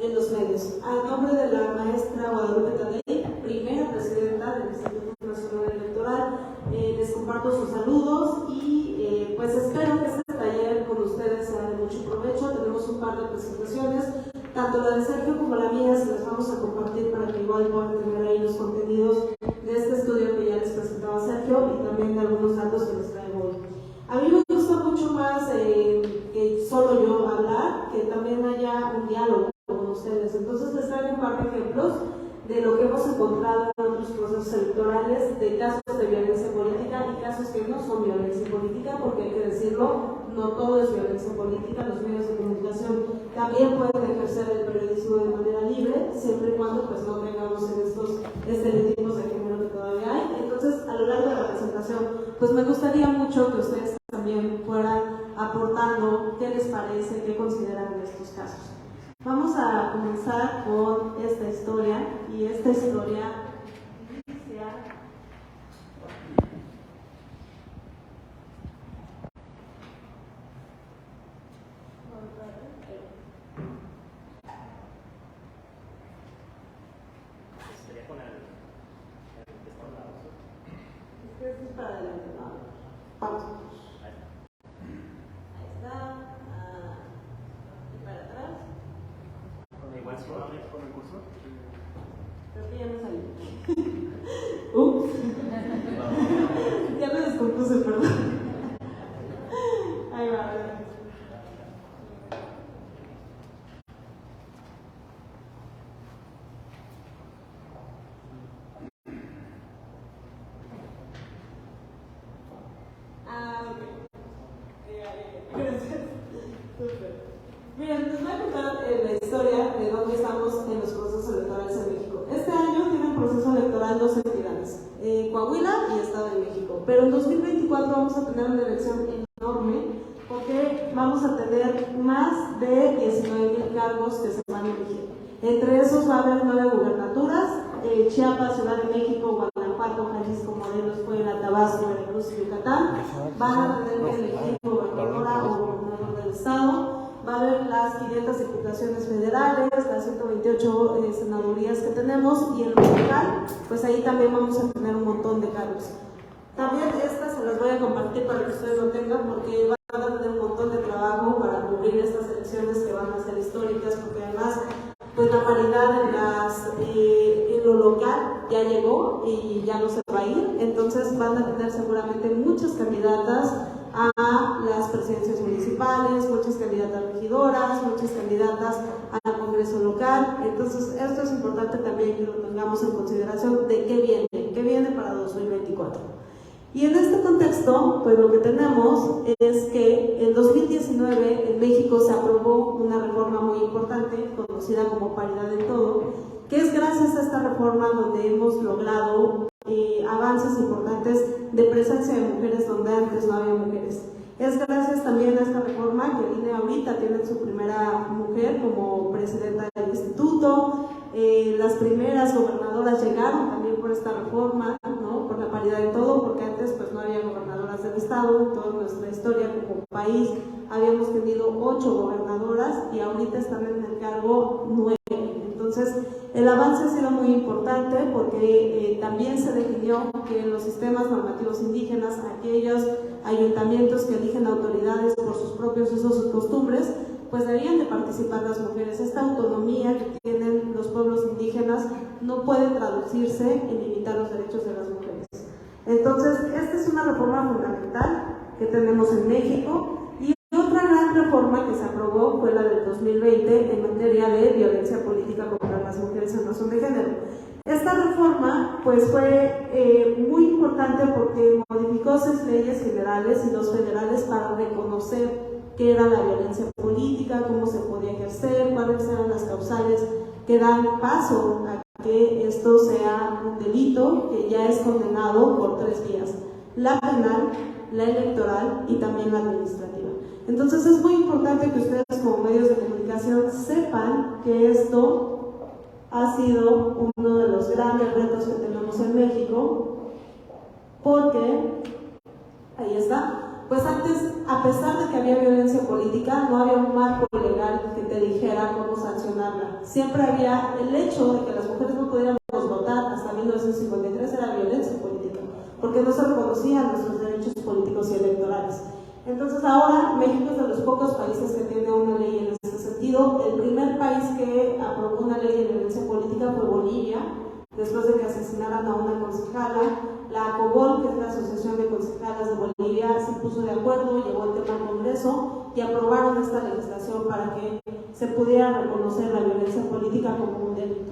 en los medios. A nombre de la maestra Guadalupe Tadei, primera presidenta del Instituto Nacional Electoral, les comparto sus saludos y pues espero que este taller con ustedes sea de mucho provecho. Tenemos un par de presentaciones, tanto la de Sergio como la mía se las vamos a compartir para que igual puedan tener ahí los contenidos de este estudio que ya les presentaba Sergio y también de algunos datos que les traigo hoy. A mí me gusta mucho más que solo yo hablar, que también haya un diálogo con ustedes. Entonces les traigo un par de ejemplos de lo que hemos encontrado en otros procesos electorales, de casos de violencia política y casos que no son violencia política, porque hay que decirlo, no todo es violencia política. Los medios de comunicación también pueden ejercer el periodismo de manera libre, siempre y cuando pues no tengamos en estos estereotipos de género que todavía hay. Entonces, a lo largo de la presentación, pues me gustaría mucho que ustedes también fueran aportando qué les parece, qué consideran de estos casos. Vamos a comenzar con esta historia, y esta historia inicia sería con el es para adelante, ¿no? Vamos. Ahí está. Y para atrás. igual si con el curso. Creo que ya me salí. Ya me descompuse, perdón. Ahí va, a ver. Miren, les voy a contar la historia de dónde estamos en los procesos electorales en México. Este año tiene un proceso electoral dos entidades, Coahuila y Estado de México. Pero en 2024 vamos a tener una elección enorme porque vamos a tener más de 19,000 cargos que se van a elegir. Entre esos va a haber 9 gubernaturas, Chiapas, Ciudad de México, Guanajuato, Jalisco, Morelos, Puebla, Tabasco, Veracruz y Yucatán. Van a tener que elegir gobernadora o gobernador del estado. Va a haber las 500 diputaciones federales, las 128 senadurías que tenemos, y en lo local, pues ahí también vamos a tener un montón de cargos. También estas se las voy a compartir para que ustedes lo tengan, porque van a tener un montón de trabajo para cubrir estas elecciones que van a ser históricas, porque además pues la paridad en lo local ya llegó y ya no se va a ir. Entonces van a tener seguramente muchas candidatas a las presidencias municipales, muchas candidatas regidoras, muchas candidatas al Congreso local. Entonces esto es importante también que lo tengamos en consideración de qué viene para 2024. Y en este contexto, pues lo que tenemos es que en 2019 en México se aprobó una reforma muy importante, conocida como paridad en todo, que es gracias a esta reforma donde hemos logrado avances importantes de presencia de mujeres donde antes no había mujeres. Es gracias también a esta reforma que el INE ahorita tiene su primera mujer como presidenta del instituto. Las primeras gobernadoras llegaron también por esta reforma, ¿no? Por la paridad en todo, porque antes pues no había gobernadoras del estado. En toda nuestra historia como país habíamos tenido 8 gobernadoras y ahorita están en el cargo 9. Entonces el avance ha sido muy importante porque también se definió que en los sistemas normativos indígenas, aquellos ayuntamientos que eligen autoridades por sus propios usos y costumbres, pues deberían de participar las mujeres. Esta autonomía que tienen los pueblos indígenas no puede traducirse en limitar los derechos de las mujeres. Entonces, esta es una reforma fundamental que tenemos en México. Y otra gran reforma que se aprobó fue la del 2020 en materia de violencia política contra las mujeres en razón de género. Esta reforma pues fue muy importante porque modificó 6 leyes generales y 2 federales para reconocer qué era la violencia política, cómo se podía ejercer, cuáles eran las causales que dan paso a que esto sea un delito que ya es condenado por 3 vías: la penal, la electoral y también la administrativa. Entonces es muy importante que ustedes como medios de comunicación sepan que esto ha sido uno de los grandes retos que tenemos en México, porque, ahí está, pues antes, a pesar de que había violencia política, no había un marco legal que te dijera cómo sancionar solucionarla. Siempre había el hecho de que las mujeres no pudiéramos votar hasta 1953 era violencia política, porque no se reconocían nuestros derechos políticos y electorales. Entonces ahora México es de los pocos países que tiene una ley en ese sentido. El primer país que aprobó una ley de violencia política fue Bolivia, después de que asesinaran a una concejala. La ACOBOL, que es la Asociación de Concejalas de Bolivia, se puso de acuerdo, llevó el tema al Congreso y aprobaron esta legislación para que se pudiera reconocer la violencia política como un delito.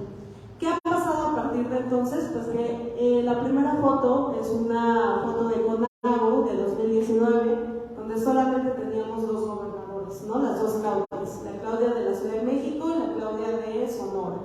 ¿Qué ha pasado a partir de entonces? Pues que la primera foto es una foto de CONAGO de 2019, donde solamente teníamos dos gobernadores, ¿no? Las dos Claudias, la Claudia de la Ciudad de México y la Claudia de Sonora.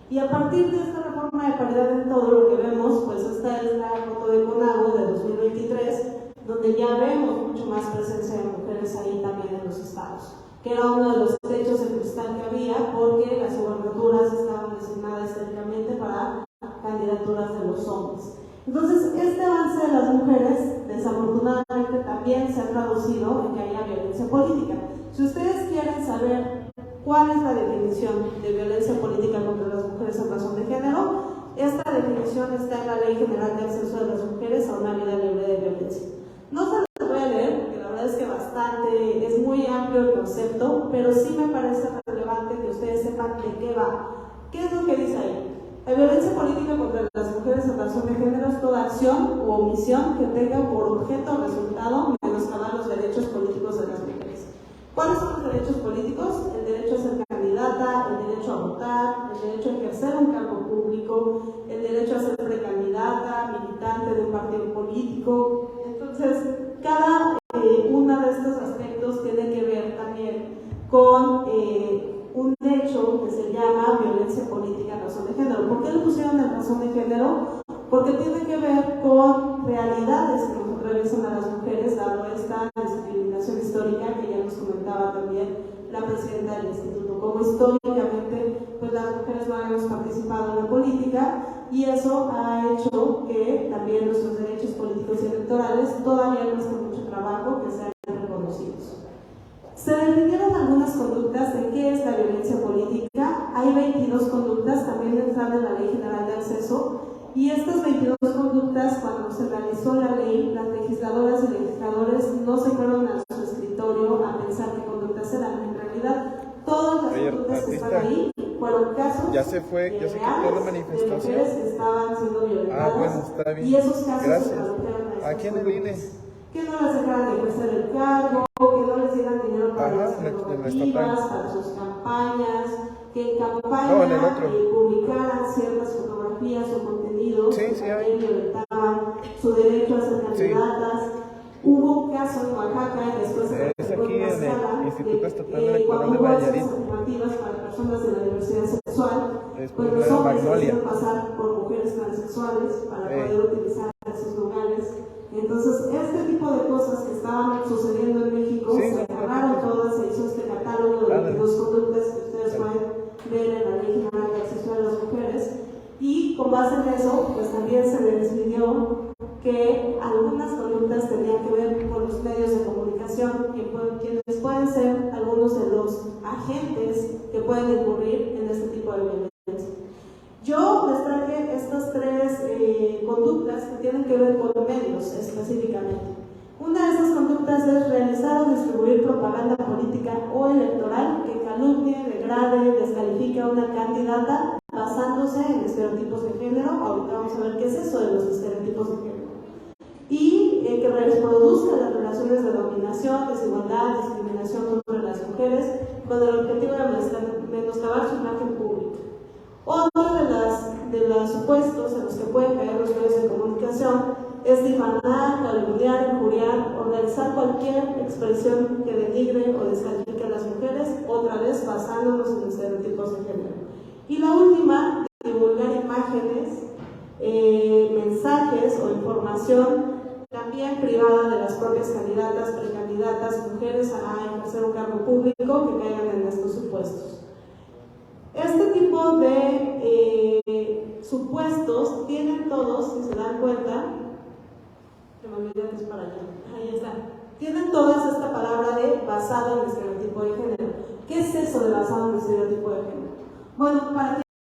Y a partir de esta reforma de paridad en todo lo que vemos, pues esta es la foto de CONAGO de 2023, donde ya vemos mucho más presencia de mujeres ahí también en los estados, que era uno de los techos de cristal que había, porque las gubernaturas estaban designadas históricamente para candidaturas de los hombres. Entonces, este avance de las mujeres, desafortunadamente, también se ha traducido en que haya violencia política. Si ustedes quieren saber cuál es la definición de violencia política contra las mujeres en razón de género, esta definición está en la Ley General de Acceso de las Mujeres a una Vida Libre de Violencia. No se las voy a leer, porque la verdad es que es muy amplio el concepto, pero sí me parece relevante que ustedes sepan de qué va. ¿Qué es lo que dice ahí? La violencia política contra las mujeres en razón de género es toda acción u omisión que tenga por objeto o resultado menoscabar los derechos políticos de las mujeres. ¿Cuáles son los derechos políticos? El derecho a ser candidata, el derecho a votar, el derecho a ejercer un cargo público, el derecho a ser precandidata, militante de un partido político. Entonces, cada uno de estos aspectos tiene que ver también con un hecho que se llama violencia política en razón de género. ¿Por qué lo pusieron en razón de género? Porque tiene que ver con realidades que nos atraviesan a las mujeres, dado esta discriminación histórica que ya nos comentaba también la presidenta del instituto. Como históricamente, pues las mujeres no hemos participado en la política, y eso ha hecho que también nuestros derechos políticos y electorales todavía cuesta mucho trabajo que sean reconocidos. Se definieron algunas conductas de qué es la violencia política. Hay 22 conductas, también están en la Ley General de Acceso, y estas 22 conductas, cuando se realizó la ley, las legisladoras y legisladores no se fueron a su escritorio a pensar qué conductas eran. En realidad, todas las conductas que están ahí fueron casos ya se fue, ya se quitó la manifestación de mujeres que estaban siendo violentadas. Bueno, está bien. Y esos casos Gracias. se tradujeron a Aquí en el INE. que no les dejaran de ejercer el cargo, que no les dieran dinero para las prerrogativas, para sus campañas, que en campaña publicaran ciertas fotografías o contenidos que también violentaban su derecho a ser candidatas. Hubo un caso en Oaxaca y después se aquí en el Instituto Estatal Electoral de Nayarit, Nayarit, afirmativas para personas de la diversidad sexual, pues los de hombres se Magnolia. hicieron pasar por mujeres transexuales para poder utilizar esos lugares. Entonces, este tipo de cosas que estaban sucediendo en México se agarraron todas, se hizo este catálogo de 22 conductas que ustedes pueden ver en la Ley General de Acceso a las Mujeres, y con base en eso, pues también se decidió que algunas conductas tenían que ver con los medios de comunicación, quienes pueden ser algunos de los agentes que pueden incurrir en este tipo de violencia. Yo les traje estas tres conductas que tienen que ver con medios específicamente. Una de esas conductas es realizar o distribuir propaganda política o electoral que calumnie, degrade, descalifique a una candidata basándose en estereotipos de género. Ahorita vamos a ver qué es eso de los estereotipos de género. Y que reproduzca las relaciones de dominación, desigualdad, discriminación sobre las mujeres, con el objetivo de menoscabar su imagen pública. Otro de los supuestos en los que pueden caer los medios de comunicación es difamar, calumniar, injuriar o realizar cualquier expresión que denigre o descalifique a las mujeres, otra vez basándonos en estereotipos de género. Y la última, divulgar imágenes, mensajes o información también privada de las propias candidatas, precandidatas, mujeres a ejercer un cargo público que caigan en estos supuestos. Este tipo de supuestos tienen todos, si se dan cuenta, que me olvidé que es para allá, ahí está, tienen todas esta palabra de basado en estereotipo de género. ¿Qué es eso de basado en estereotipo de género? Bueno, para